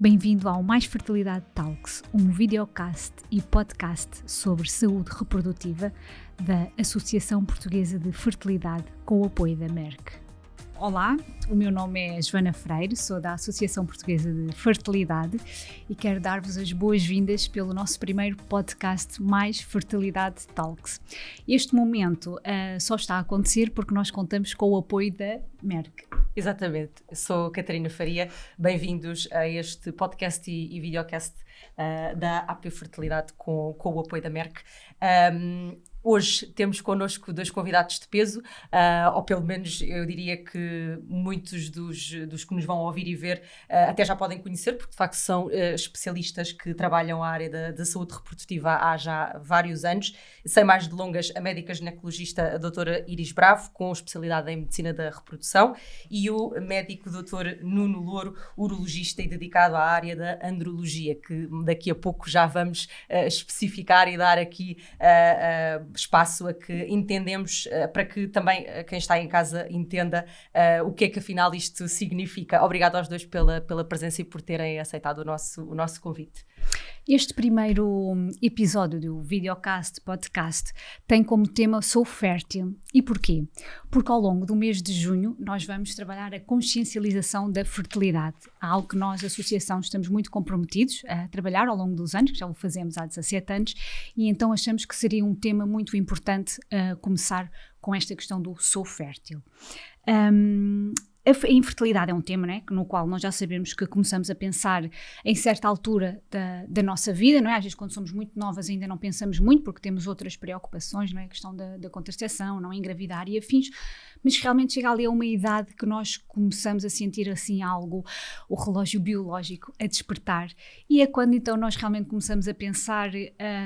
Bem-vindo ao Mais Fertilidade Talks, um videocast e podcast sobre saúde reprodutiva da Associação Portuguesa de Fertilidade com o apoio da Merck. Olá, o meu nome é Joana Freire, sou da Associação Portuguesa de Fertilidade e quero dar-vos as boas-vindas pelo nosso primeiro podcast Mais Fertilidade Talks. Este momento só está a acontecer porque nós contamos com o apoio da Merck. Exatamente, sou Catarina Faria, bem-vindos a este podcast e videocast da AP Fertilidade com o apoio da Merck. Hoje temos connosco dois convidados de peso, ou pelo menos eu diria que muitos dos que nos vão ouvir e ver até já podem conhecer, porque de facto são especialistas que trabalham a área da saúde reprodutiva há já vários anos. Sem mais delongas, a médica ginecologista a doutora Iris Bravo, com especialidade em medicina da reprodução, e o médico doutor Nuno Louro, urologista e dedicado à área da andrologia, que daqui a pouco já vamos especificar e dar aqui espaço a que entendemos, para que também quem está em casa entenda o que é que afinal isto significa. Obrigado aos dois pela presença e por terem aceitado o nosso convite. Este primeiro episódio do videocast, podcast, tem como tema Sou Fértil. E porquê? Porque ao longo do mês de junho nós vamos trabalhar a consciencialização da fertilidade, algo que nós, a Associação, estamos muito comprometidos a trabalhar ao longo dos anos, que já o fazemos há 17 anos, e então achamos que seria um tema muito importante começar com esta questão do Sou Fértil. A infertilidade é um tema, né, no qual nós já sabemos que começamos a pensar em certa altura da nossa vida, não é? Às vezes quando somos muito novas ainda não pensamos muito porque temos outras preocupações, não é? A questão da contracepção, não engravidar e afins, mas realmente chega ali a uma idade que nós começamos a sentir assim algo, o relógio biológico a despertar, e é quando então nós realmente começamos a pensar,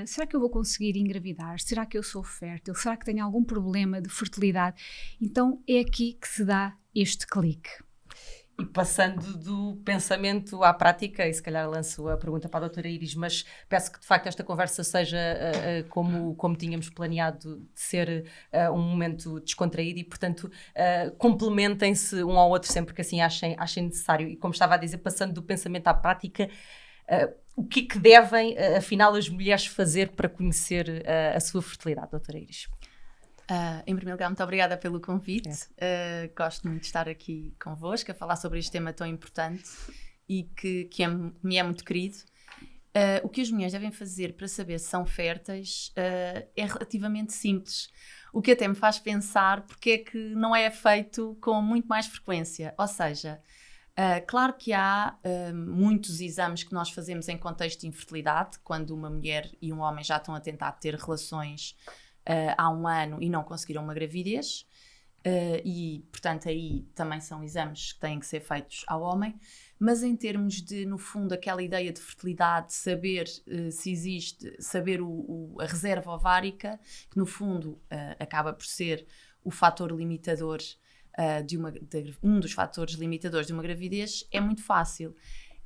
será que eu vou conseguir engravidar? Será que eu sou fértil? Será que tenho algum problema de fertilidade? Então é aqui que se dá este clique. E passando do pensamento à prática, e se calhar lanço a pergunta para a doutora Iris, mas peço que de facto esta conversa seja como tínhamos planeado, de ser um momento descontraído e portanto complementem-se um ao outro sempre que assim achem necessário. E como estava a dizer, passando do pensamento à prática, o que é que devem afinal as mulheres fazer para conhecer a sua fertilidade, doutora Iris? Em primeiro lugar, muito obrigada pelo convite. Gosto muito de estar aqui convosco a falar sobre este tema tão importante e que me é muito querido. O que as mulheres devem fazer para saber se são férteis é relativamente simples, o que até me faz pensar porque é que não é feito com muito mais frequência. Ou seja, claro que há muitos exames que nós fazemos em contexto de infertilidade, quando uma mulher e um homem já estão a tentar ter relações há um ano e não conseguiram uma gravidez, e portanto aí também são exames que têm que ser feitos ao homem, mas em termos de, no fundo, aquela ideia de fertilidade, saber se existe, saber a reserva ovárica, que no fundo acaba por ser o fator limitador, um dos fatores limitadores de uma gravidez, é muito fácil.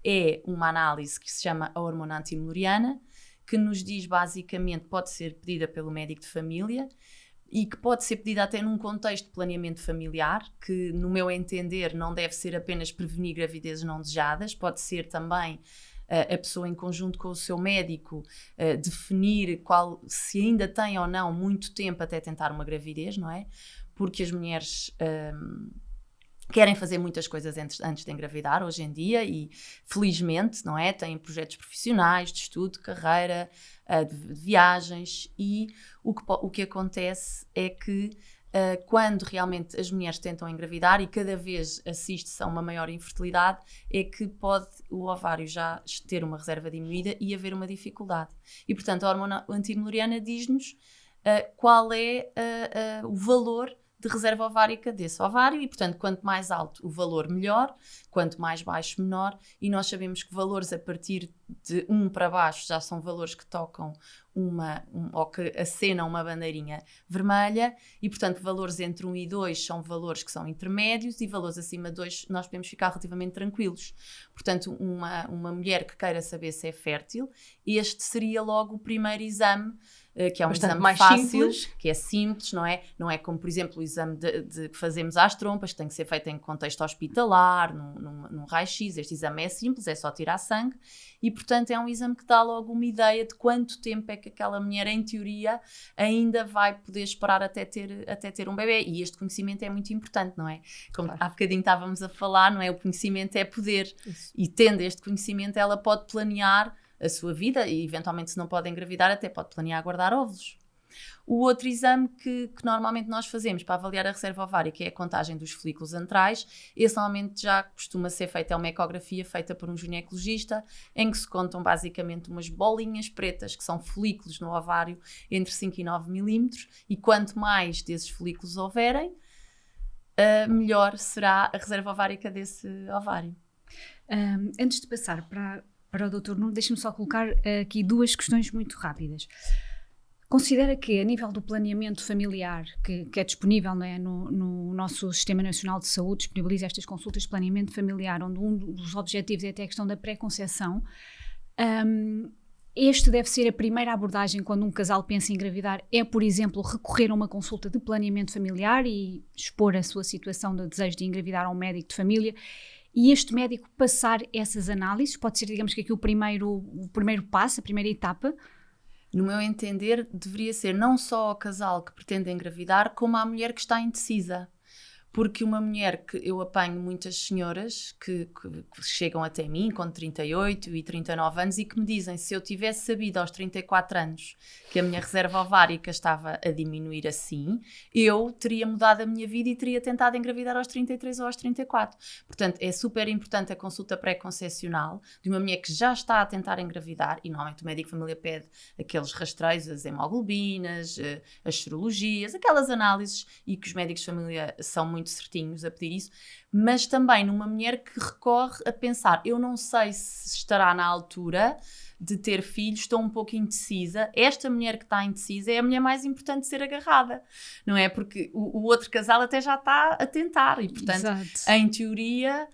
É uma análise que se chama a hormona antimiluriana, que nos diz basicamente, pode ser pedida pelo médico de família e que pode ser pedida até num contexto de planeamento familiar, que no meu entender não deve ser apenas prevenir gravidezes não desejadas, pode ser também a pessoa em conjunto com o seu médico definir se ainda tem ou não muito tempo até tentar uma gravidez, não é? Porque as mulheres querem fazer muitas coisas antes de engravidar hoje em dia e felizmente, não é? Têm projetos profissionais, de estudo, de carreira, de viagens, e o que acontece é que quando realmente as mulheres tentam engravidar e cada vez assiste-se a uma maior infertilidade, é que pode o ovário já ter uma reserva diminuída e haver uma dificuldade. E portanto a hormona antimiluriana diz-nos qual é o valor de reserva ovárica desse ovário e, portanto, quanto mais alto o valor, melhor, quanto mais baixo, menor, e nós sabemos que valores a partir de 1 para baixo já são valores que tocam ou que acenam uma bandeirinha vermelha e, portanto, valores entre 1 e 2 são valores que são intermédios e valores acima de 2 nós podemos ficar relativamente tranquilos. Portanto, uma mulher que queira saber se é fértil, este seria logo o primeiro exame que é um bastante exame mais fácil, simples. que é simples, não é? Não é como, por exemplo, o exame que fazemos às trompas, que tem que ser feito em contexto hospitalar, num raio-x. Este exame é simples, é só tirar sangue e, portanto, é um exame que dá logo uma ideia de quanto tempo é que aquela mulher, em teoria, ainda vai poder esperar até ter um bebê. E este conhecimento é muito importante, não é? Como há bocadinho estávamos a falar, não é? O conhecimento é poder. Isso. E tendo este conhecimento, ela pode planear a sua vida e, eventualmente, se não pode engravidar, até pode planear guardar óvulos. O outro exame que normalmente nós fazemos para avaliar a reserva ovárica é a contagem dos folículos antrais. Esse normalmente já costuma ser feita, é uma ecografia feita por um ginecologista, em que se contam basicamente umas bolinhas pretas, que são folículos no ovário, entre 5 e 9 milímetros, e quanto mais desses folículos houverem, melhor será a reserva ovárica desse ovário. Antes de passar para o Dr. Nuno, deixe-me só colocar aqui duas questões muito rápidas. Considera que, a nível do planeamento familiar, que é disponível, não é, no nosso Sistema Nacional de Saúde, disponibiliza estas consultas de planeamento familiar, onde um dos objetivos é até a questão da pré-conceição, este deve ser a primeira abordagem quando um casal pensa em engravidar, é, por exemplo, recorrer a uma consulta de planeamento familiar e expor a sua situação de desejo de engravidar a um médico de família, e este médico passar essas análises, pode ser, digamos que aqui o primeiro passo, a primeira etapa. No meu entender, deveria ser não só ao casal que pretende engravidar, como à mulher que está indecisa. Porque uma mulher que eu apanho muitas senhoras que chegam até mim com 38 e 39 anos e que me dizem, se eu tivesse sabido aos 34 anos que a minha reserva ovárica estava a diminuir assim, eu teria mudado a minha vida e teria tentado engravidar aos 33 ou aos 34. Portanto, é super importante a consulta pré-concepcional de uma mulher que já está a tentar engravidar, e normalmente o médico de família pede aqueles rastreios, as hemoglobinas, as serologias, aquelas análises, e que os médicos de família são muito certinhos a pedir isso, mas também numa mulher que recorre a pensar, eu não sei se estará na altura de ter filhos, estou um pouco indecisa. Esta mulher que está indecisa é a mulher mais importante de ser agarrada, não é? Porque o outro casal até já está a tentar e, portanto, Exato. em teoria,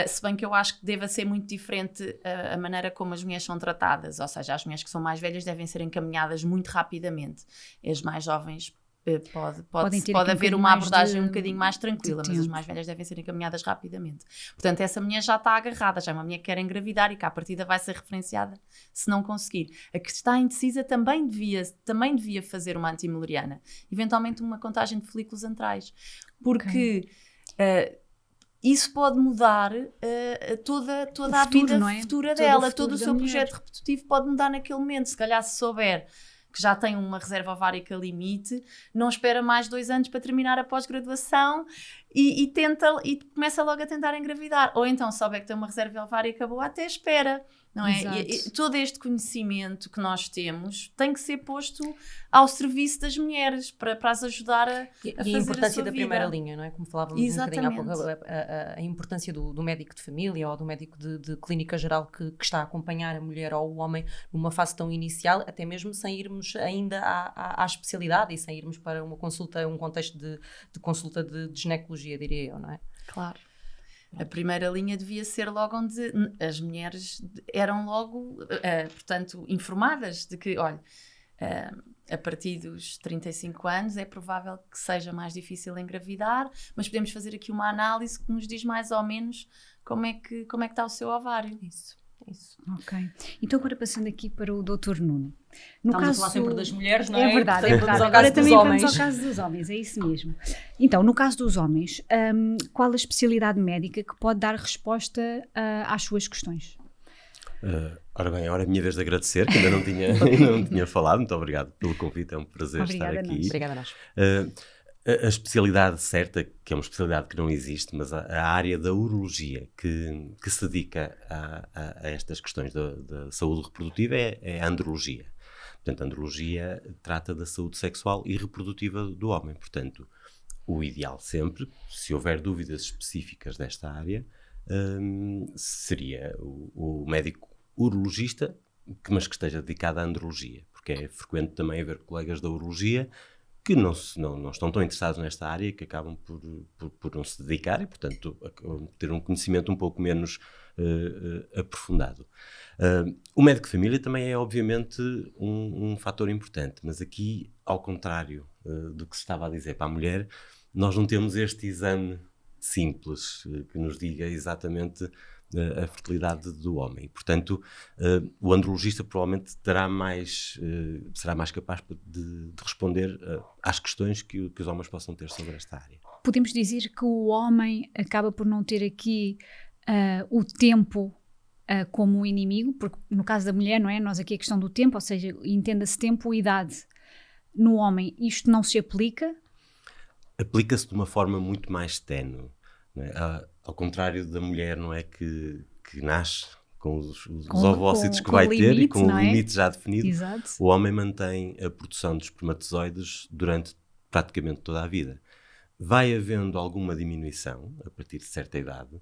se bem que eu acho que deve ser muito diferente a maneira como as mulheres são tratadas, ou seja, as mulheres que são mais velhas devem ser encaminhadas muito rapidamente, as mais jovens pode haver uma abordagem um bocadinho mais tranquila, mas as mais velhas devem ser encaminhadas rapidamente. Portanto, essa mulher já está agarrada, já é uma mulher que quer engravidar e que à partida vai ser referenciada se não conseguir. A que está indecisa também devia fazer uma antimileriana, eventualmente uma contagem de folículos antrais, porque isso pode mudar toda a vida futura dela, todo o seu projeto reprodutivo pode mudar naquele momento. Se calhar, se souber que já tem uma reserva ovárica limite, não espera mais 2 anos para terminar a pós-graduação e começa logo a tentar engravidar. Ou então, se souber que tem uma reserva ovárica boa, até espera, não é? E todo este conhecimento que nós temos tem que ser posto ao serviço das mulheres para as ajudar a fazer a importância da vida. primeira linha, não é? Como falávamos um bocadinho há pouco, a importância do médico de família ou do médico de clínica geral que está a acompanhar a mulher ou o homem numa fase tão inicial, até mesmo sem irmos ainda à especialidade e sem irmos para uma consulta, um contexto de consulta de ginecologia, diria eu, não é? Claro. A primeira linha devia ser logo onde as mulheres eram logo, portanto, informadas de que, olha, a partir dos 35 anos é provável que seja mais difícil engravidar, mas podemos fazer aqui uma análise que nos diz mais ou menos como é que está o seu ovário. Isso. Ok. Então, agora passando aqui para o Dr. Nuno. Estamos a falar sempre das mulheres, não é? É verdade, Portanto, vamos ao Agora caso também dos vamos ao homens. caso dos homens, é isso mesmo. Então, no caso dos homens, qual a especialidade médica que pode dar resposta às suas questões? Ora bem, agora é a minha vez de agradecer, que ainda não tinha falado. Muito obrigado pelo convite, é um prazer estar aqui. Obrigada a nós. A especialidade certa, que é uma especialidade que não existe, mas a área da urologia que se dedica a estas questões da saúde reprodutiva é a andrologia. Portanto, a andrologia trata da saúde sexual e reprodutiva do homem. Portanto, o ideal sempre, se houver dúvidas específicas desta área, seria o médico urologista, mas que esteja dedicado à andrologia, porque é frequente também haver colegas da urologia que não estão tão interessados nesta área, que acabam por não se dedicar e, portanto, ter um conhecimento um pouco menos aprofundado. O médico de família também é, obviamente, um fator importante, mas aqui, ao contrário do que se estava a dizer para a mulher, nós não temos este exame simples que nos diga exatamente a fertilidade do homem. Portanto, o andrologista provavelmente será mais capaz de responder às questões que os homens possam ter sobre esta área. Podemos dizer que o homem acaba por não ter aqui o tempo como um inimigo, porque no caso da mulher, não é? Nós aqui a questão do tempo, ou seja, entenda-se tempo e idade. No homem isto não se aplica? Aplica-se de uma forma muito mais ténue. Não é? Ao contrário da mulher, não é, que nasce com os ovócitos que vai ter e com o limite já definido. Exato. O homem mantém a produção de espermatozoides durante praticamente toda a vida. Vai havendo alguma diminuição a partir de certa idade,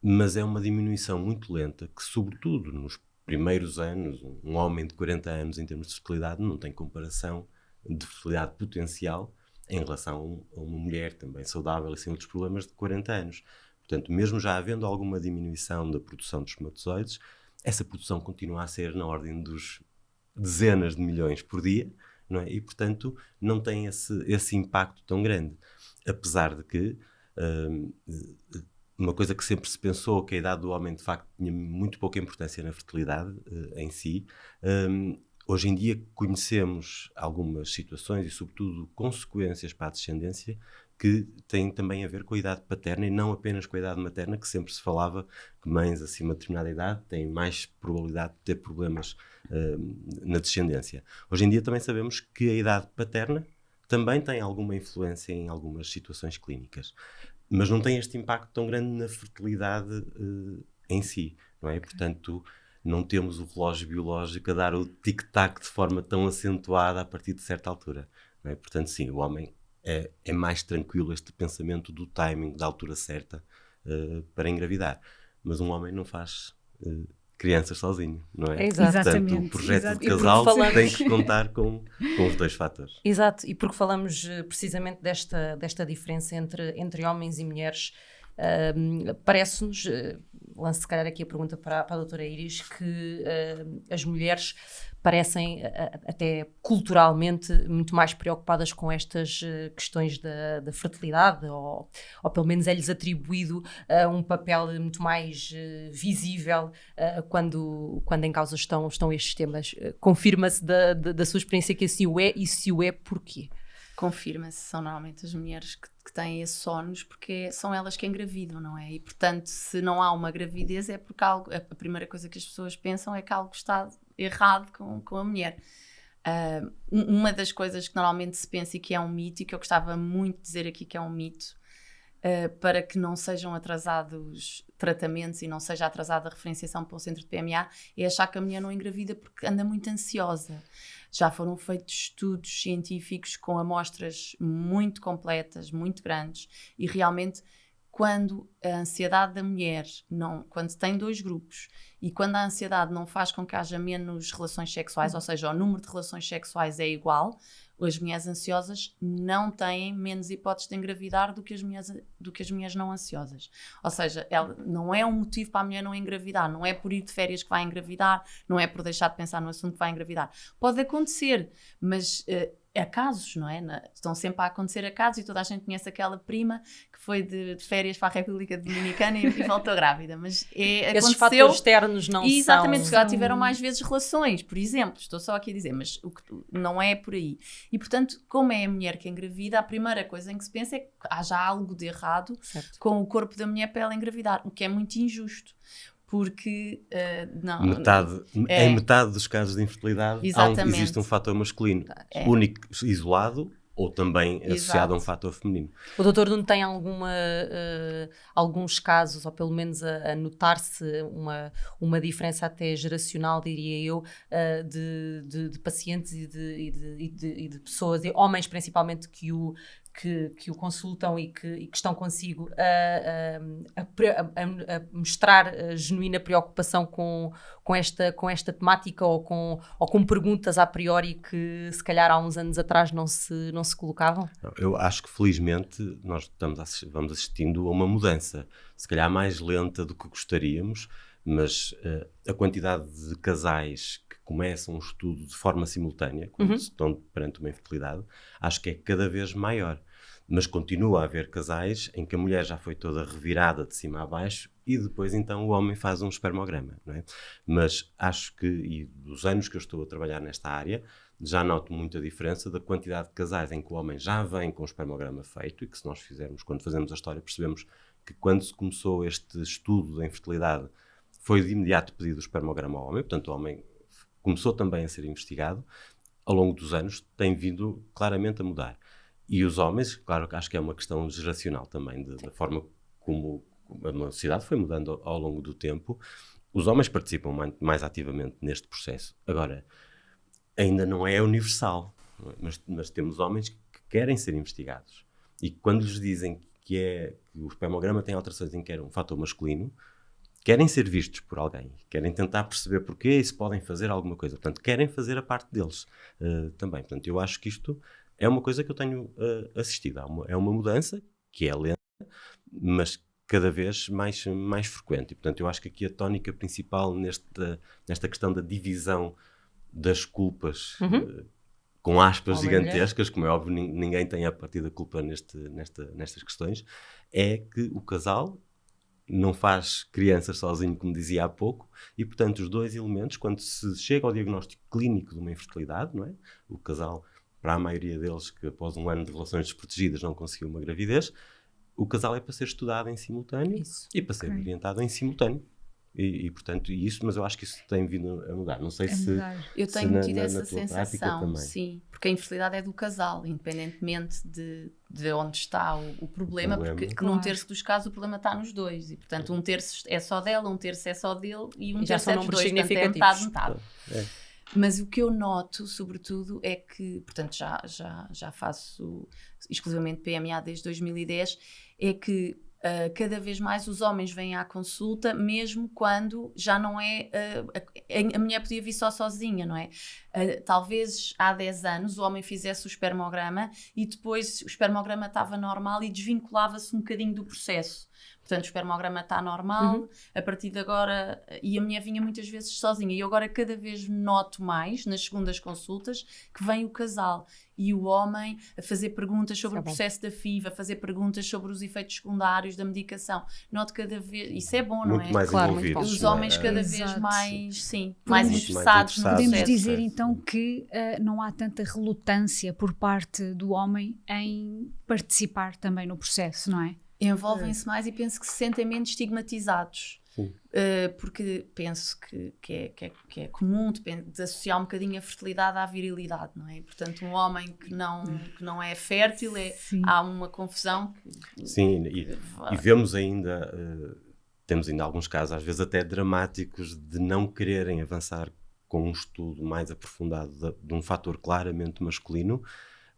mas é uma diminuição muito lenta que, sobretudo nos primeiros anos, um homem de 40 anos em termos de fertilidade não tem comparação de fertilidade potencial em relação a uma mulher também saudável e sem outros problemas de 40 anos. Portanto, mesmo já havendo alguma diminuição da produção de espermatozoides, essa produção continua a ser na ordem dos dezenas de milhões por dia, não é? E, portanto, não tem esse impacto tão grande. Apesar de que uma coisa que sempre se pensou, que a idade do homem de facto tinha muito pouca importância na fertilidade em si, hoje em dia conhecemos algumas situações e sobretudo consequências para a descendência que têm também a ver com a idade paterna e não apenas com a idade materna, que sempre se falava que mães acima de determinada idade têm mais probabilidade de ter problemas na descendência. Hoje em dia também sabemos que a idade paterna também tem alguma influência em algumas situações clínicas, mas não tem este impacto tão grande na fertilidade em si, não é? Portanto, não temos o relógio biológico a dar o tic-tac de forma tão acentuada a partir de certa altura, não é? Portanto, sim, o homem é mais tranquilo este pensamento do timing, da altura certa para engravidar, mas um homem não faz crianças sozinho, não é? Exatamente. Portanto, o projeto Exato. de casal tem que contar com os dois fatores. Exato, e porque falamos precisamente desta diferença entre homens e mulheres, parece-nos, lanço se calhar aqui a pergunta para a doutora Iris, que as mulheres parecem até culturalmente muito mais preocupadas com estas questões da fertilidade, ou pelo menos é-lhes atribuído um papel muito mais visível quando em causa estão estes temas. Confirma-se da sua experiência que assim o é, e se o é, porquê? Confirma-se, são normalmente as mulheres que têm esses ónus, porque são elas que engravidam, não é? E, portanto, se não há uma gravidez é porque a primeira coisa que as pessoas pensam é que algo está errado com a mulher. Uma das coisas que normalmente se pensa e que é um mito, e que eu gostava muito de dizer aqui que é um mito, para que não sejam atrasados tratamentos e não seja atrasada a referenciação para o centro de PMA, é achar que a mulher não engravida porque anda muito ansiosa. Já foram feitos estudos científicos com amostras muito completas, muito grandes, e realmente quando a ansiedade da mulher, quando tem dois grupos, e quando a ansiedade não faz com que haja menos relações sexuais, ou seja, o número de relações sexuais é igual, as mulheres ansiosas não têm menos hipóteses de engravidar do que as mulheres não ansiosas. Ou seja, ela não é um motivo para a mulher não engravidar, não é por ir de férias que vai engravidar, não é por deixar de pensar no assunto que vai engravidar. Pode acontecer, mas há casos, não é? Estão sempre a acontecer casos, e toda a gente conhece aquela prima que foi de férias para a República Dominicana e voltou grávida, mas esses fatores externos não são... Exatamente, já tiveram mais vezes relações, por exemplo, estou só aqui a dizer, mas não é por aí. E, portanto, como é a mulher que engravida, a primeira coisa em que se pensa é que haja algo de errado com o corpo da mulher para ela engravidar, o que é muito injusto. Porque em metade dos casos de infertilidade existe um fator masculino único, isolado, ou também associado a um fator feminino. O doutor não tem alguns casos, ou pelo menos a notar-se uma diferença até geracional, diria eu, de pacientes e de pessoas, e homens principalmente, que o consultam e que estão consigo a mostrar a genuína preocupação com esta temática, ou com perguntas a priori que se calhar há uns anos atrás não se colocavam? Eu acho que felizmente nós vamos assistindo a uma mudança, se calhar mais lenta do que gostaríamos, mas a quantidade de casais que começam um estudo de forma simultânea, quando estão perante uma infertilidade, acho que é cada vez maior. Mas continua a haver casais em que a mulher já foi toda revirada de cima a baixo e depois então o homem faz um espermograma, não é? Mas acho que, e dos anos que eu estou a trabalhar nesta área, já noto muita diferença da quantidade de casais em que o homem já vem com o espermograma feito, e que se nós fizermos, quando fazemos a história, percebemos que quando se começou este estudo da infertilidade, foi de imediato pedido o espermograma ao homem, portanto o homem começou também a ser investigado. Ao longo dos anos tem vindo claramente a mudar. E os homens, claro que acho que é uma questão geracional também, da forma como a sociedade foi mudando ao longo do tempo. Os homens participam mais ativamente neste processo. Agora, ainda não é universal, mas temos homens que querem ser investigados. E quando lhes dizem que o espermograma tem alterações em que era um fator masculino, querem ser vistos por alguém, querem tentar perceber porquê e se podem fazer alguma coisa. Portanto, querem fazer a parte deles também. Portanto, eu acho que isto é uma coisa que eu tenho assistido. É uma mudança que é lenta, mas cada vez mais frequente. E, portanto, eu acho que aqui a tónica principal nesta questão da divisão das culpas, com aspas gigantescas, como é óbvio, ninguém tem a partir da culpa nestas questões, é que o casal não faz crianças sozinho, como dizia há pouco, e, portanto, os dois elementos, quando se chega ao diagnóstico clínico de uma infertilidade, não é? O casal, para a maioria deles, que após um ano de relações desprotegidas não conseguiu uma gravidez, o casal é para ser estudado em simultâneo e para ser orientado em simultâneo. E portanto, isso, mas eu acho que isso tem vindo a mudar. Não sei se eu tenho tido essa sensação, sim, porque a infertilidade é do casal, independentemente de onde está o problema, porque num terço dos casos o problema está nos dois, e portanto um terço é só dela, um terço é só dele e um terço é dos dois, portanto é metade. Mas o que eu noto, sobretudo, é que, portanto, já faço exclusivamente PMA desde 2010, é que cada vez mais os homens vêm à consulta, mesmo quando já não é... a mulher podia vir só sozinha, não é? Talvez há 10 anos o homem fizesse o espermograma e depois o espermograma estava normal e desvinculava-se um bocadinho do processo. Portanto, o espermograma está normal, a partir de agora... E a mulher vinha muitas vezes sozinha. E eu agora cada vez noto mais, nas segundas consultas, que vem o casal e o homem a fazer perguntas sobre o processo da FIV, a fazer perguntas sobre os efeitos secundários da medicação. Noto cada vez... Isso é bom, não é? Muito mais envolvidos. Os homens cada vez mais interessados no processo. Podemos dizer então que não há tanta relutância por parte do homem em participar também no processo, não é? Envolvem-se mais e penso que se sentem menos estigmatizados. Porque penso que é comum de associar um bocadinho a fertilidade à virilidade, não é? Portanto, um homem que não é fértil, há uma confusão. Sim, e vemos ainda, temos ainda alguns casos, às vezes até dramáticos, de não quererem avançar com um estudo mais aprofundado de um fator claramente masculino,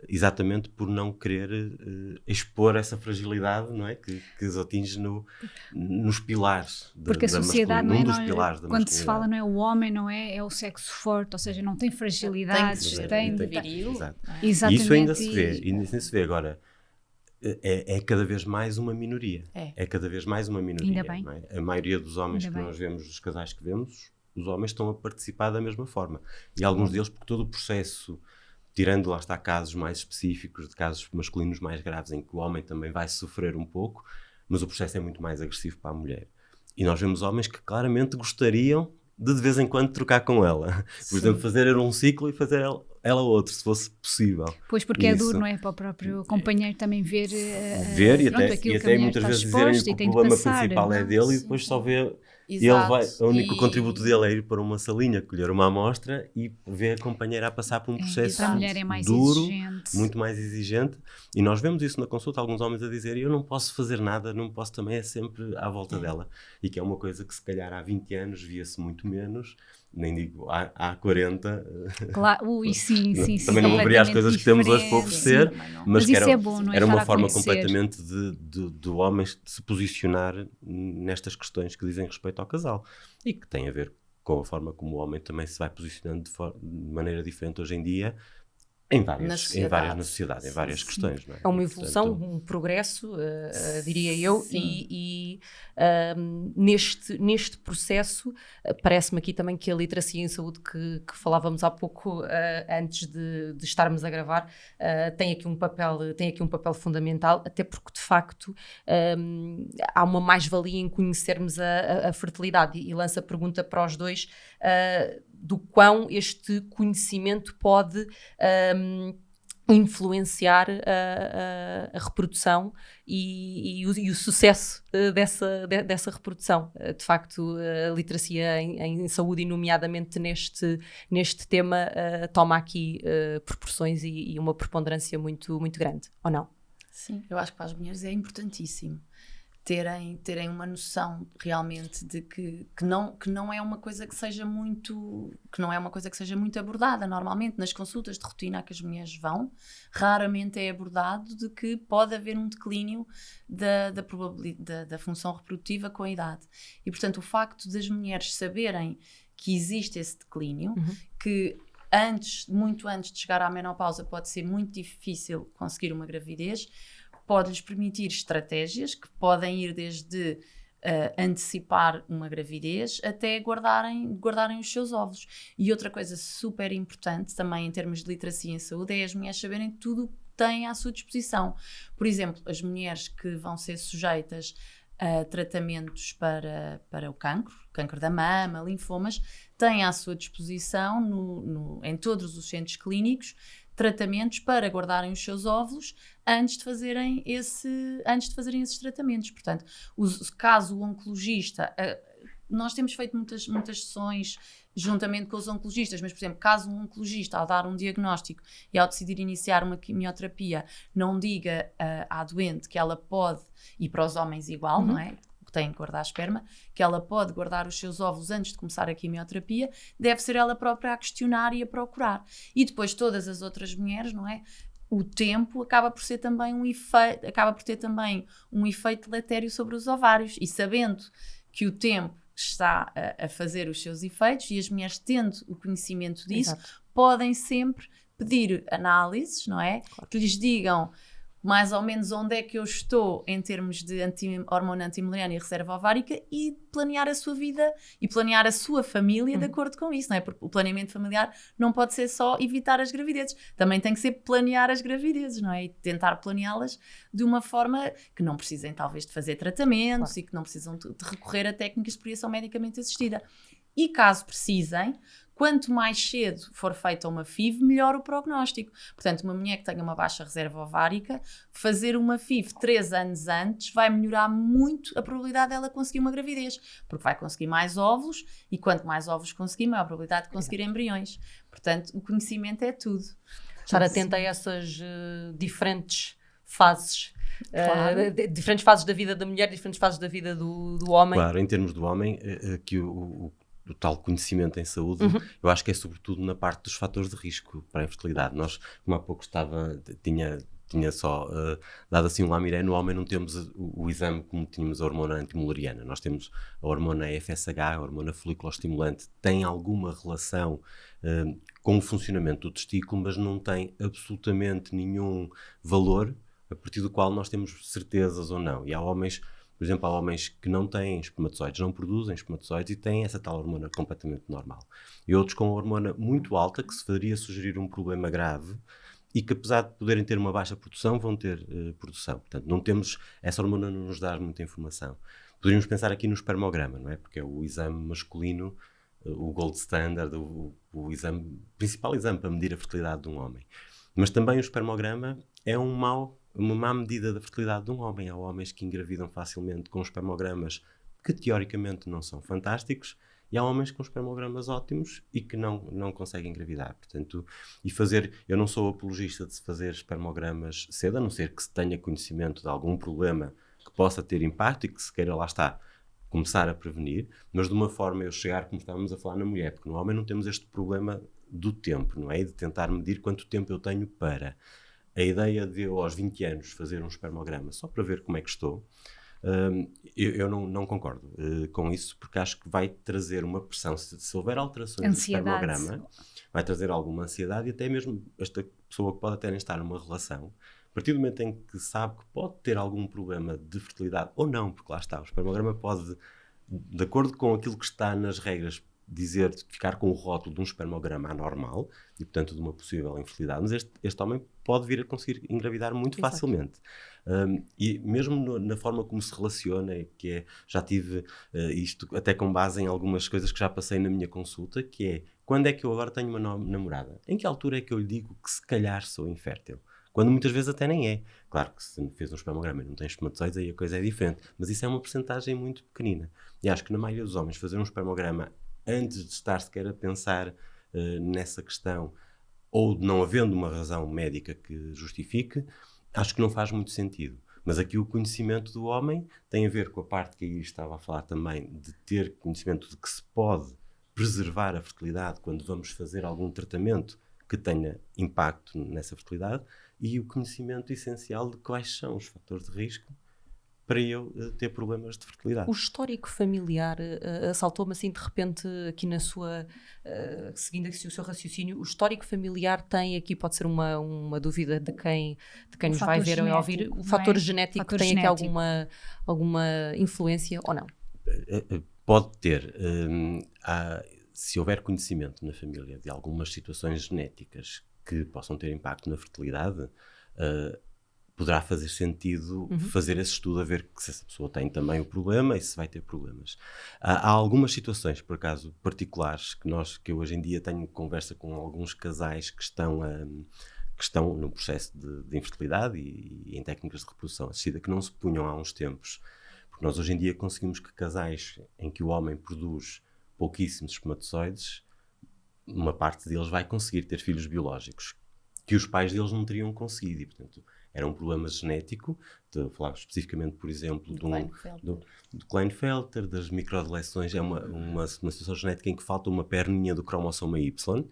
exatamente por não querer expor essa fragilidade, não é? Que os atinge nos pilares da Porque a sociedade não é, dos pilares da quando se fala não é o homem, não é? É o sexo forte, ou seja, não tem fragilidades, tem viril. Exatamente. Isso ainda se vê, se vê. Agora, é cada vez mais uma minoria. É cada vez mais uma minoria. Ainda bem. Não é? A maioria dos homens que nós vemos, dos casais que vemos, os homens estão a participar da mesma forma. E alguns deles, porque todo o processo, tirando lá está casos mais específicos, de casos masculinos mais graves, em que o homem também vai sofrer um pouco, mas o processo é muito mais agressivo para a mulher. E nós vemos homens que claramente gostariam de vez em quando trocar com ela. Por exemplo, fazer um ciclo e fazer ela outro, se fosse possível. Pois, porque é duro, não é? Para o próprio companheiro também ver e até muitas vezes dizerem que o problema principal é dele e depois só vê... E ele o único contributo dele é ir para uma salinha, colher uma amostra e ver a companheira a passar por um processo para a mulher é mais duro, exigente. muito mais exigente. E nós vemos isso na consulta, alguns homens a dizer: eu não posso fazer nada, não posso, também é sempre à volta dela. E que é uma coisa que se calhar há 20 anos via-se muito menos, nem digo há 40. Claro, sim. Também não haveria as coisas que temos hoje para oferecer, mas que isso é bom, não é? Era uma forma completamente de homens se posicionar nestas questões que dizem respeito ao casal e que tem a ver com a forma como o homem também se vai posicionando de maneira diferente hoje em dia Em na várias sociedade. na sociedade, em várias Sim. questões. Não é? É uma E, evolução, portanto, um progresso, diria eu, Sim. e neste processo parece-me aqui também que a literacia em saúde que falávamos há pouco, antes de estarmos a gravar, tem aqui um papel fundamental, até porque de facto há uma mais-valia em conhecermos a fertilidade, e lanço a pergunta para os dois, do quão este conhecimento pode influenciar a reprodução e o sucesso dessa reprodução. De facto, a literacia em saúde, e nomeadamente neste tema, toma aqui proporções e uma preponderância muito, muito grande, ou não? Sim, eu acho que para as mulheres é importantíssimo terem uma noção realmente de que não é uma coisa que seja muito abordada normalmente nas consultas de rotina a que as mulheres vão. Raramente é abordado de que pode haver um declínio da função reprodutiva com a idade. E, portanto, o facto das mulheres saberem que existe esse declínio, que muito antes de chegar à menopausa pode ser muito difícil conseguir uma gravidez, pode-lhes permitir estratégias que podem ir desde antecipar uma gravidez até guardarem os seus óvulos. E outra coisa super importante também em termos de literacia em saúde é as mulheres saberem tudo o que têm à sua disposição. Por exemplo, as mulheres que vão ser sujeitas a tratamentos para o câncer da mama, linfomas, têm à sua disposição em todos os centros clínicos tratamentos para guardarem os seus óvulos antes de fazerem esses tratamentos. Portanto, caso o oncologista, nós temos feito muitas sessões juntamente com os oncologistas, mas, por exemplo, caso um oncologista, ao dar um diagnóstico e ao decidir iniciar uma quimioterapia, não diga à doente que ela pode, e para os homens igual, não é? Têm que guardar esperma, que ela pode guardar os seus óvulos antes de começar a quimioterapia, deve ser ela própria a questionar e a procurar. E depois todas as outras mulheres, não é? O tempo acaba por ter também um efeito deletério sobre os ovários, e sabendo que o tempo está a fazer os seus efeitos, e as mulheres tendo o conhecimento disso, podem sempre pedir análises, não é? Claro. Que lhes digam mais ou menos onde é que eu estou em termos de hormona antimileriana e reserva ovárica, e planear a sua vida e planear a sua família de acordo com isso, não é? Porque o planeamento familiar não pode ser só evitar as gravidezes, também tem que ser planear as gravidezes, não é? E tentar planeá-las de uma forma que não precisem talvez de fazer tratamentos, e que não precisam de recorrer a técnicas de procriação medicamente assistida. E caso precisem, quanto mais cedo for feita uma FIV, melhor o prognóstico. Portanto, uma mulher que tenha uma baixa reserva ovárica, fazer uma FIV 3 anos antes vai melhorar muito a probabilidade dela conseguir uma gravidez, porque vai conseguir mais óvulos, e quanto mais óvulos conseguir, maior a probabilidade de conseguir embriões. Portanto, o conhecimento é tudo. Estar atenta a essas diferentes fases. Claro. Diferentes fases da vida da mulher, diferentes fases da vida do homem. Claro, em termos do homem, que o tal conhecimento em saúde, eu acho que é sobretudo na parte dos fatores de risco para a infertilidade. Nós, como há pouco tinha só dado assim um lamiré, no homem não temos o exame como tínhamos a hormona antimileriana. Nós temos a hormona FSH, a hormona folículo-estimulante, tem alguma relação com o funcionamento do testículo, mas não tem absolutamente nenhum valor a partir do qual nós temos certezas ou não. E há homens, por exemplo, há homens que não têm espermatozoides, não produzem espermatozoides e têm essa tal hormona completamente normal. E outros com a hormona muito alta, que se faria sugerir um problema grave, e que, apesar de poderem ter uma baixa produção, vão ter produção. Portanto, não temos, essa hormona não nos dá muita informação. Poderíamos pensar aqui no espermograma, não é? Porque é o exame masculino, o gold standard, o principal exame para medir a fertilidade de um homem. Mas também o espermograma é uma má medida da fertilidade de um homem. Há homens que engravidam facilmente com espermogramas que teoricamente não são fantásticos, e há homens com espermogramas ótimos e que não conseguem engravidar. Portanto, eu não sou apologista de se fazer espermogramas cedo, a não ser que se tenha conhecimento de algum problema que possa ter impacto e que se queira, lá está, começar a prevenir, mas de uma forma eu chegar, como estávamos a falar na mulher, porque no homem não temos este problema do tempo, não é? E de tentar medir quanto tempo eu tenho para. A ideia de eu, aos 20 anos, fazer um espermograma só para ver como é que estou, Eu não concordo com isso, porque acho que vai trazer uma pressão, se houver alterações no espermograma, vai trazer alguma ansiedade, e até mesmo esta pessoa que pode até nem estar numa relação, a partir do momento em que sabe que pode ter algum problema de fertilidade, ou não, porque lá está, o espermograma pode, de acordo com aquilo que está nas regras, ficar com o rótulo de um espermograma anormal, e portanto de uma possível infertilidade, mas este homem pode vir a conseguir engravidar muito facilmente. E mesmo na forma como se relaciona, já tive isto até com base em algumas coisas que já passei na minha consulta, que é, quando é que eu agora tenho uma namorada? Em que altura é que eu lhe digo que se calhar sou infértil? Quando muitas vezes até nem é. Claro que se fez um espermograma e não tem espermatozoides, aí a coisa é diferente. Mas isso é uma percentagem muito pequenina. E acho que na maioria dos homens fazer um espermograma antes de estar sequer a pensar nessa questão, ou não havendo uma razão médica que justifique, acho que não faz muito sentido. Mas aqui o conhecimento do homem tem a ver com a parte que aí estava a falar também, de ter conhecimento de que se pode preservar a fertilidade quando vamos fazer algum tratamento que tenha impacto nessa fertilidade, e o conhecimento essencial de quais são os fatores de risco para eu ter problemas de fertilidade. O histórico familiar assaltou-me assim de repente aqui na sua, seguindo aqui o seu raciocínio, o histórico familiar tem aqui, pode ser uma dúvida de quem nos vai ver ou ouvir, o fator genético tem aqui alguma influência ou não? Pode ter. Se houver conhecimento na família de algumas situações genéticas que possam ter impacto na fertilidade, poderá fazer sentido fazer esse estudo a ver se essa pessoa tem também o problema e se vai ter problemas. Há algumas situações, por acaso, particulares que eu hoje em dia tenho conversa com alguns casais que estão no processo de infertilidade e em técnicas de reprodução assistida, que não se punham há uns tempos. Porque nós hoje em dia conseguimos que casais em que o homem produz pouquíssimos espermatozoides, uma parte deles vai conseguir ter filhos biológicos, que os pais deles não teriam conseguido, e portanto era um problema genético. Falava especificamente, por exemplo, do Klinefelter, das microdeleções. É uma situação genética em que falta uma perninha do cromossoma Y,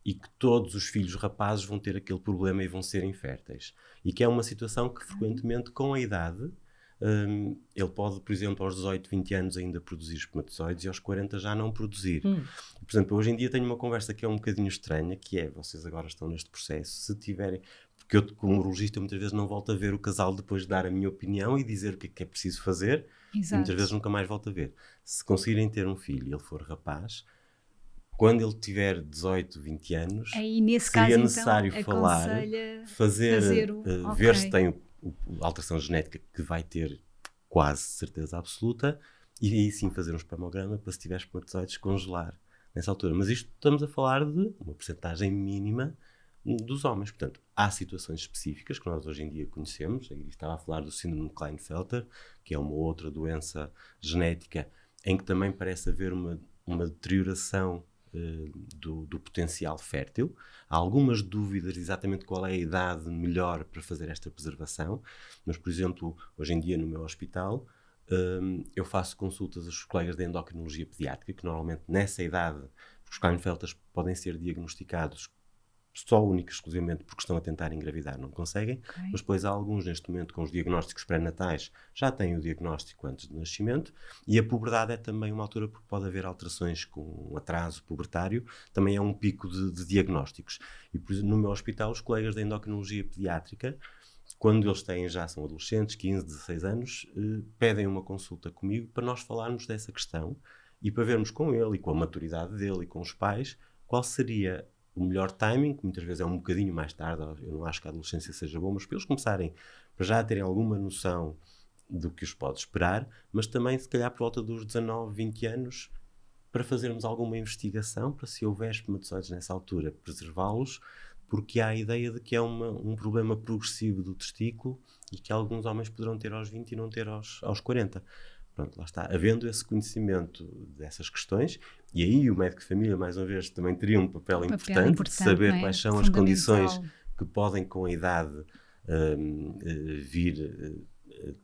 e que todos os filhos rapazes vão ter aquele problema e vão ser inférteis. E que é uma situação que frequentemente, com a idade, ele pode, por exemplo, aos 18, 20 anos ainda produzir espermatozoides e aos 40 já não produzir. Por exemplo, hoje em dia tenho uma conversa que é um bocadinho estranha, que é, vocês agora estão neste processo, se tiverem... Porque eu, como urologista, muitas vezes não volto a ver o casal depois de dar a minha opinião e dizer o que é preciso fazer. Exato. E muitas vezes nunca mais volto a ver. Se conseguirem ter um filho e ele for rapaz, quando ele tiver 18, 20 anos, aí, nesse seria caso, necessário então, falar, ver se tem a alteração genética, que vai ter quase certeza absoluta, e aí sim fazer um espermograma para, se tiver espermatozoides, congelar nessa altura. Mas isto estamos a falar de uma percentagem mínima dos homens. Portanto, há situações específicas que nós hoje em dia conhecemos. Eu estava a falar do síndrome de Klinefelter, que é uma outra doença genética em que também parece haver uma deterioração do potencial fértil. Há algumas dúvidas de exatamente qual é a idade melhor para fazer esta preservação, mas, por exemplo, hoje em dia no meu hospital, eu faço consultas aos colegas de endocrinologia pediátrica, que normalmente nessa idade os Klinefelters podem ser diagnosticados só única e exclusivamente porque estão a tentar engravidar, não conseguem, mas depois há alguns neste momento com os diagnósticos pré-natais, já têm o diagnóstico antes do nascimento, e a puberdade é também uma altura porque pode haver alterações com um atraso pubertário, também é um pico de diagnósticos. E por exemplo, no meu hospital, os colegas da endocrinologia pediátrica, quando eles são adolescentes, 15, 16 anos, pedem uma consulta comigo para nós falarmos dessa questão e para vermos com ele e com a maturidade dele e com os pais qual seria o melhor timing, que muitas vezes é um bocadinho mais tarde. Eu não acho que a adolescência seja bom, mas para eles começarem, para já terem alguma noção do que os pode esperar, mas também se calhar por volta dos 19, 20 anos, para fazermos alguma investigação, para, se houver espermatozoides nessa altura, preservá-los, porque há a ideia de que é um problema progressivo do testículo e que alguns homens poderão ter aos 20 e não ter aos 40. Pronto, lá está. Havendo esse conhecimento dessas questões, e aí o médico de família, mais uma vez, também teria um papel importante de saber quais são as condições que podem, com a idade,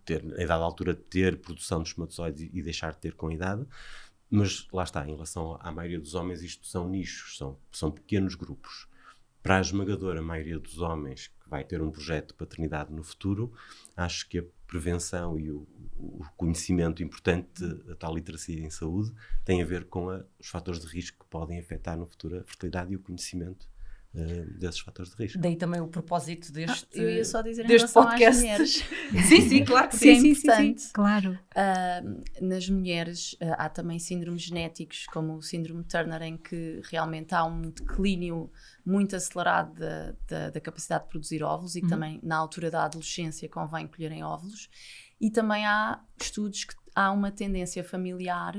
ter, a idade à altura, ter produção de espermatozoides e deixar de ter com a idade. Mas lá está, em relação à maioria dos homens, isto são nichos, são pequenos grupos. Para a esmagadora maioria dos homens que vai ter um projeto de paternidade no futuro, acho que a prevenção e o conhecimento importante da tal literacia em saúde tem a ver com os fatores de risco que podem afetar no futuro a fertilidade e o conhecimento desses fatores de risco. Daí também o propósito deste podcast. Eu ia só dizer em relação às mulheres. Sim, claro que sim. Sim, claro. Nas mulheres há também síndromes genéticos, como o síndrome de Turner, em que realmente há um declínio muito acelerado da capacidade de produzir óvulos e que também na altura da adolescência convém colherem óvulos. E também há estudos que há uma tendência familiar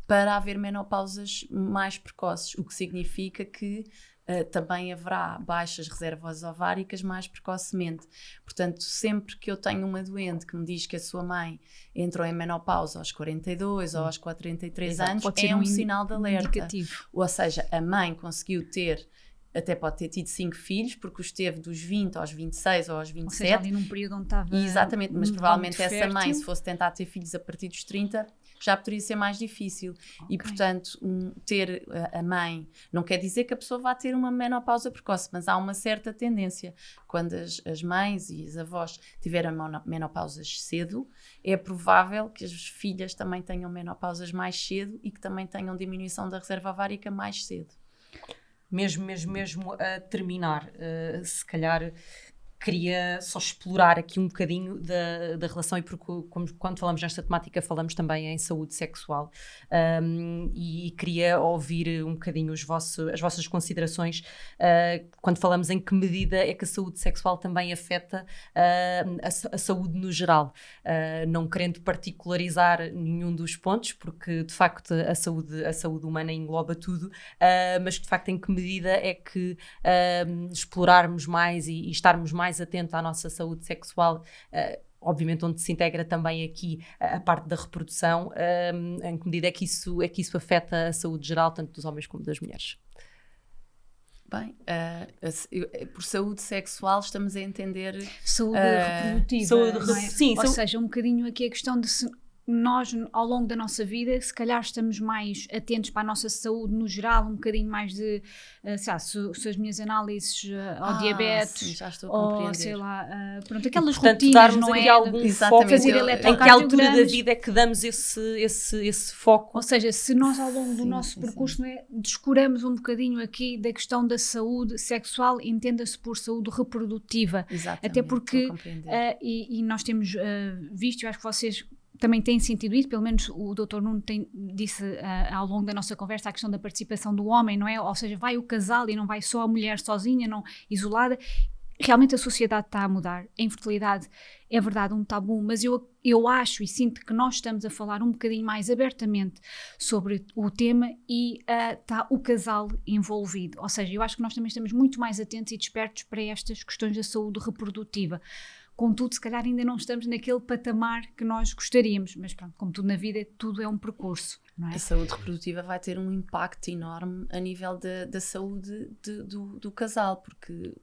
para haver menopausas mais precoces, o que significa que também haverá baixas reservas ováricas mais precocemente. Portanto, sempre que eu tenho uma doente que me diz que a sua mãe entrou em menopausa aos 42 ou aos 43 anos, é um sinal de alerta. Indicativo. Ou seja, a mãe conseguiu ter, até pode ter tido 5 filhos, porque os teve dos 20 aos 26 ou aos 27. Ou seja, ali num período onde estava... Exatamente, mas provavelmente essa fértil. mãe, se fosse tentar ter filhos a partir dos 30, já poderia ser mais difícil. E, portanto, ter a mãe não quer dizer que a pessoa vá ter uma menopausa precoce, mas há uma certa tendência. Quando as mães e as avós tiverem menopausas cedo, é provável que as filhas também tenham menopausas mais cedo e que também tenham diminuição da reserva ovárica mais cedo. Mesmo a terminar, se calhar queria só explorar aqui um bocadinho da relação, e porque quando falamos nesta temática falamos também em saúde sexual, e queria ouvir um bocadinho as vossas considerações quando falamos em que medida é que a saúde sexual também afeta a saúde no geral, não querendo particularizar nenhum dos pontos, porque de facto a saúde humana engloba tudo, mas de facto em que medida é que explorarmos mais e estarmos mais atentos à nossa saúde sexual, obviamente onde se integra também aqui a parte da reprodução, em que medida é que isso afeta a saúde geral, tanto dos homens como das mulheres? Bem, por saúde sexual estamos a entender... Saúde reprodutiva. Não é? Sim, ou seja, um bocadinho aqui a questão de se nós, ao longo da nossa vida, se calhar estamos mais atentos para a nossa saúde no geral, um bocadinho mais de, se as minhas análises ao diabetes, sim, já estou a ou compreender. sei lá, pronto, aquelas portanto, rotinas, darmos não aqui é? algum foco, fazer em que altura da eletrocardiogramas. vida é que damos esse foco? Ou seja, se nós ao longo do nosso sim, percurso não é, descuramos um bocadinho aqui da questão da saúde sexual, entenda-se por saúde reprodutiva. Exatamente, Até porque, estou a compreender. e nós temos visto, eu acho que vocês também têm sentido isso, pelo menos o Dr. Nuno disse ao longo da nossa conversa a questão da participação do homem, não é? Ou seja, vai o casal e não vai só a mulher sozinha, não isolada. Realmente a sociedade está a mudar. A infertilidade é verdade um tabu, mas eu acho e sinto que nós estamos a falar um bocadinho mais abertamente sobre o tema e está o casal envolvido. Ou seja, eu acho que nós também estamos muito mais atentos e despertos para estas questões da saúde reprodutiva. Contudo, se calhar ainda não estamos naquele patamar que nós gostaríamos, mas pronto, como tudo na vida, tudo é um percurso, não é? A saúde reprodutiva vai ter um impacto enorme a nível da saúde do casal, porque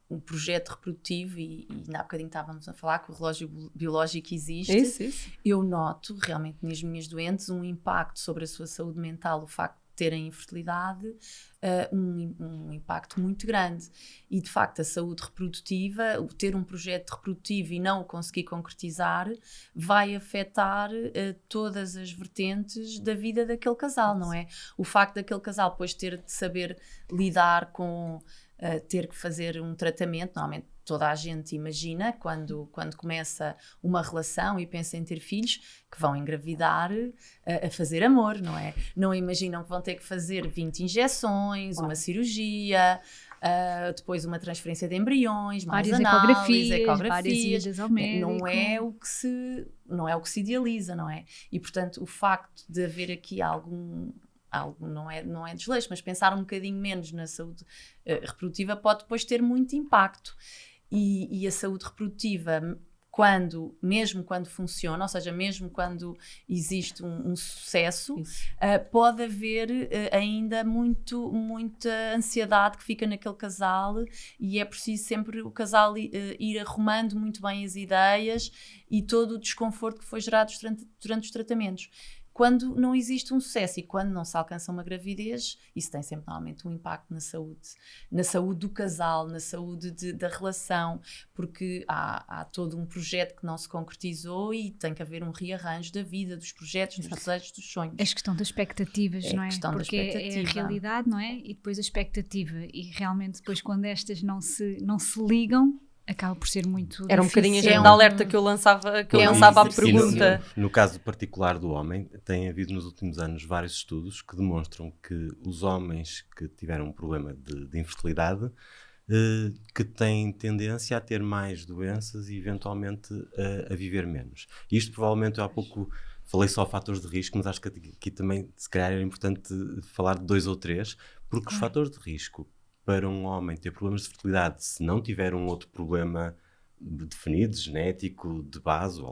o projeto reprodutivo, e há bocadinho estávamos a falar que o relógio biológico existe, Isso. Eu noto realmente nas minhas doentes um impacto sobre a sua saúde mental, o facto de terem infertilidade, um impacto muito grande. E de facto a saúde reprodutiva, o ter um projeto reprodutivo e não o conseguir concretizar, vai afetar todas as vertentes da vida daquele casal, não é? O facto daquele casal depois ter de saber lidar com ter que fazer um tratamento, normalmente toda a gente imagina, quando começa uma relação e pensa em ter filhos, que vão engravidar a fazer amor, não é? Não imaginam que vão ter que fazer 20 injeções, uma cirurgia, depois uma transferência de embriões, mais várias análises, várias idas ao médico. Não é o que se idealiza, não é? E, portanto, o facto de haver aqui algo não é desleixo, mas pensar um bocadinho menos na saúde reprodutiva pode depois ter muito impacto. E a saúde reprodutiva, mesmo quando funciona, ou seja, mesmo quando existe um sucesso, pode haver ainda muita ansiedade que fica naquele casal, e é preciso sempre o casal ir arrumando muito bem as ideias e todo o desconforto que foi gerado durante os tratamentos. quando não existe um sucesso e quando não se alcança uma gravidez, isso tem sempre normalmente um impacto na saúde do casal, na saúde da relação, porque há todo um projeto que não se concretizou e tem que haver um rearranjo da vida, dos projetos, dos desejos, dos sonhos. A questão das expectativas, não é? Porque é a realidade, não é? E depois a expectativa. E realmente depois quando estas não se ligam, acaba por ser muito Era um difícil. bocadinho a gente de alerta que eu lançava à pergunta. No caso particular do homem, tem havido nos últimos anos vários estudos que demonstram que os homens que tiveram um problema de infertilidade que têm tendência a ter mais doenças e eventualmente a viver menos. Isto provavelmente eu há pouco falei só fatores de risco, mas acho que aqui também se calhar era importante falar de 2 ou 3, porque os fatores de risco para um homem ter problemas de fertilidade, se não tiver um outro problema definido, genético, de base, ou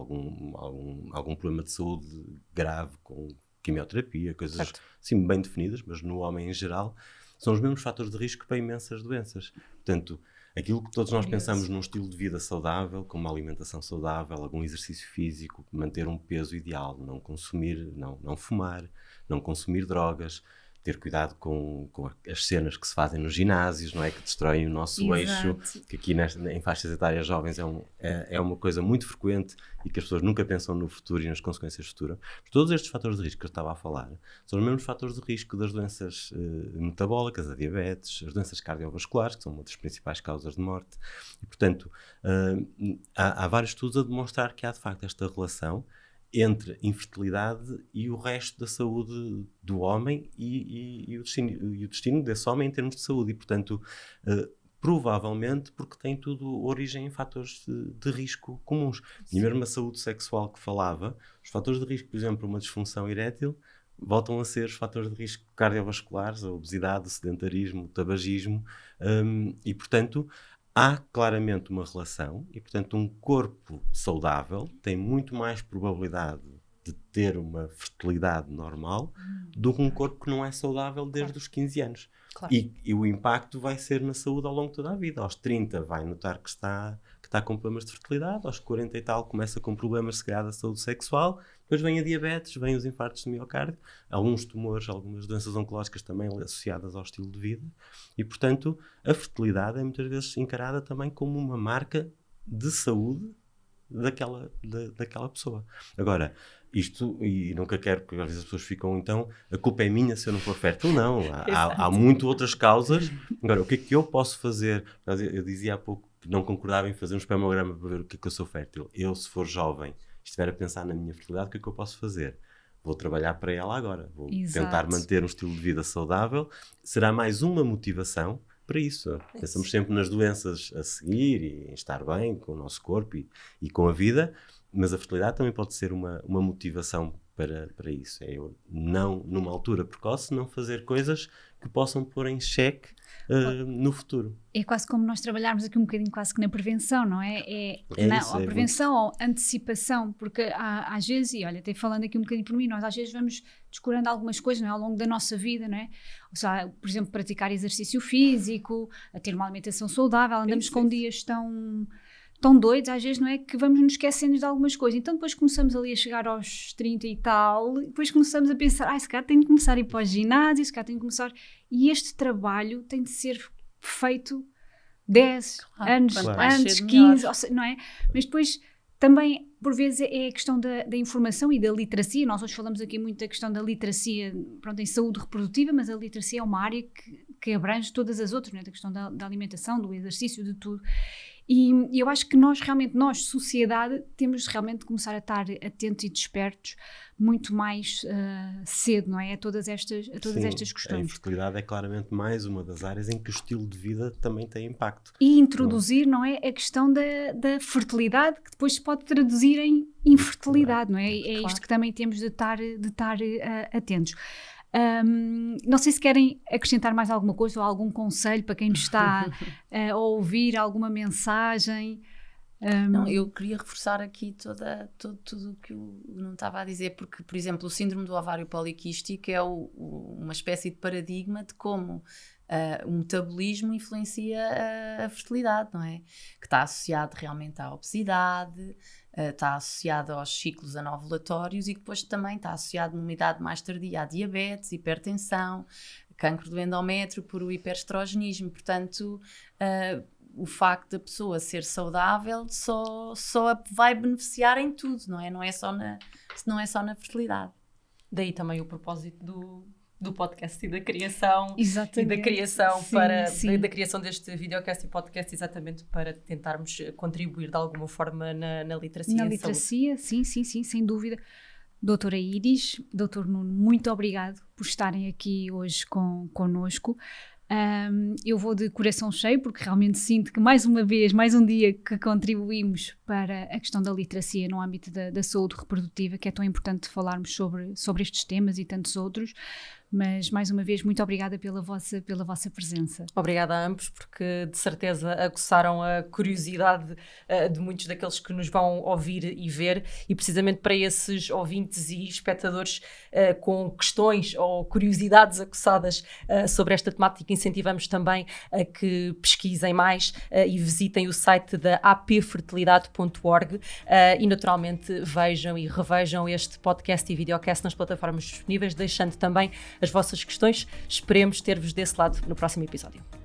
algum problema de saúde grave com quimioterapia, coisas assim bem definidas, mas no homem em geral, são os mesmos fatores de risco para imensas doenças. Portanto, aquilo que todos nós pensamos num estilo de vida saudável, com uma alimentação saudável, algum exercício físico, manter um peso ideal, não consumir, não fumar, não consumir drogas, ter cuidado com as cenas que se fazem nos ginásios, não é? Que destroem o nosso eixo, que aqui em faixas etárias jovens é uma coisa muito frequente e que as pessoas nunca pensam no futuro e nas consequências futuras. Todos estes fatores de risco que eu estava a falar são os mesmos fatores de risco das doenças metabólicas, a diabetes, as doenças cardiovasculares, que são uma das principais causas de morte. E, portanto, há vários estudos a demonstrar que há, de facto, esta relação entre infertilidade e o resto da saúde do homem e o destino desse homem em termos de saúde. E, portanto, provavelmente porque tem tudo origem em fatores de risco comuns. E mesmo a saúde sexual que falava, os fatores de risco, por exemplo, uma disfunção erétil, voltam a ser os fatores de risco cardiovasculares, a obesidade, o sedentarismo, o tabagismo, e, portanto, há claramente uma relação e, portanto, um corpo saudável tem muito mais probabilidade de ter uma fertilidade normal do que um corpo que não é saudável desde os 15 anos. Claro. E o impacto vai ser na saúde ao longo de toda a vida. Aos 30 vai notar que está com problemas de fertilidade, aos 40 e tal começa com problemas, se calhar, da saúde sexual, depois vem a diabetes, vem os infartos de miocárdio, alguns tumores, algumas doenças oncológicas também associadas ao estilo de vida e, portanto, a fertilidade é muitas vezes encarada também como uma marca de saúde daquela pessoa. Agora, isto, e nunca quero, porque às vezes as pessoas ficam, então, a culpa é minha se eu não for fértil. Não, há muito outras causas. Agora, o que é que eu posso fazer? Eu dizia há pouco que não concordava em fazer um espermograma para ver o que é que eu sou fértil. Eu, se for jovem, estiver a pensar na minha fertilidade, o que é que eu posso fazer? Vou trabalhar para ela agora. Vou tentar manter um estilo de vida saudável. Será mais uma motivação para isso. Pensamos sempre nas doenças a seguir e em estar bem com o nosso corpo e com a vida, mas a fertilidade também pode ser uma motivação para isso. É eu não, numa altura precoce, não fazer coisas que possam pôr em xeque no futuro. É quase como nós trabalharmos aqui um bocadinho quase que na prevenção, não é? A prevenção ou antecipação, porque às vezes, e olha, até falando aqui um bocadinho por mim, nós às vezes vamos descurando algumas coisas, não é? Ao longo da nossa vida, não é? Ou seja, por exemplo, praticar exercício físico, a ter uma alimentação saudável, andamos com dias tão doidos, às vezes, não é? Que vamos nos esquecendo de algumas coisas. Então depois começamos ali a chegar aos 30 e tal, e depois começamos a pensar, se calhar tenho de começar a ir para o ginásio, se calhar tenho de começar... E este trabalho tem de ser feito 10 anos antes, 15, não é? Mas depois também, por vezes, é a questão da informação e da literacia. Nós hoje falamos aqui muito da questão da literacia, pronto, em saúde reprodutiva, mas a literacia é uma área que abrange todas as outras, não é? Da questão da alimentação, do exercício, de tudo. E eu acho que nós, sociedade, temos realmente de começar a estar atentos e despertos muito mais cedo, não é? A todas estas questões. A infertilidade é claramente mais uma das áreas em que o estilo de vida também tem impacto. E introduzir, não é? A questão da fertilidade, que depois se pode traduzir em infertilidade, não é? É isto que também temos de estar atentos. Não sei se querem acrescentar mais alguma coisa ou algum conselho para quem nos está a ouvir, alguma mensagem. Não, eu queria reforçar aqui tudo o que eu não estava a dizer, porque, por exemplo, o síndrome do ovário poliquístico é uma espécie de paradigma de como o metabolismo influencia a fertilidade, não é? Que está associado realmente à obesidade, está associado aos ciclos anovulatórios e depois também está associado numa idade mais tardia a diabetes, hipertensão, cancro do endométrio por o hiperestrogenismo. Portanto, o facto da pessoa ser saudável só vai beneficiar em tudo, não é? Não é só na fertilidade. Daí também o propósito do podcast e da criação. Exatamente. E da criação Sim. da criação deste videocast e podcast, exatamente para tentarmos contribuir de alguma forma na literacia. Na literacia, sim, sem dúvida. Doutora Iris, doutor Nuno, muito obrigado por estarem aqui hoje connosco. Eu vou de coração cheio porque realmente sinto que mais uma vez, mais um dia que contribuímos para a questão da literacia no âmbito da saúde reprodutiva, que é tão importante falarmos sobre estes temas e tantos outros. Mas, mais uma vez, muito obrigada pela vossa presença. Obrigada a ambos, porque de certeza aguçaram a curiosidade de muitos daqueles que nos vão ouvir e ver, e precisamente para esses ouvintes e espectadores com questões ou curiosidades aguçadas sobre esta temática, incentivamos também a que pesquisem mais e visitem o site da apfertilidade.org e naturalmente vejam e revejam este podcast e videocast nas plataformas disponíveis, deixando também as vossas questões. Esperemos ter-vos desse lado no próximo episódio.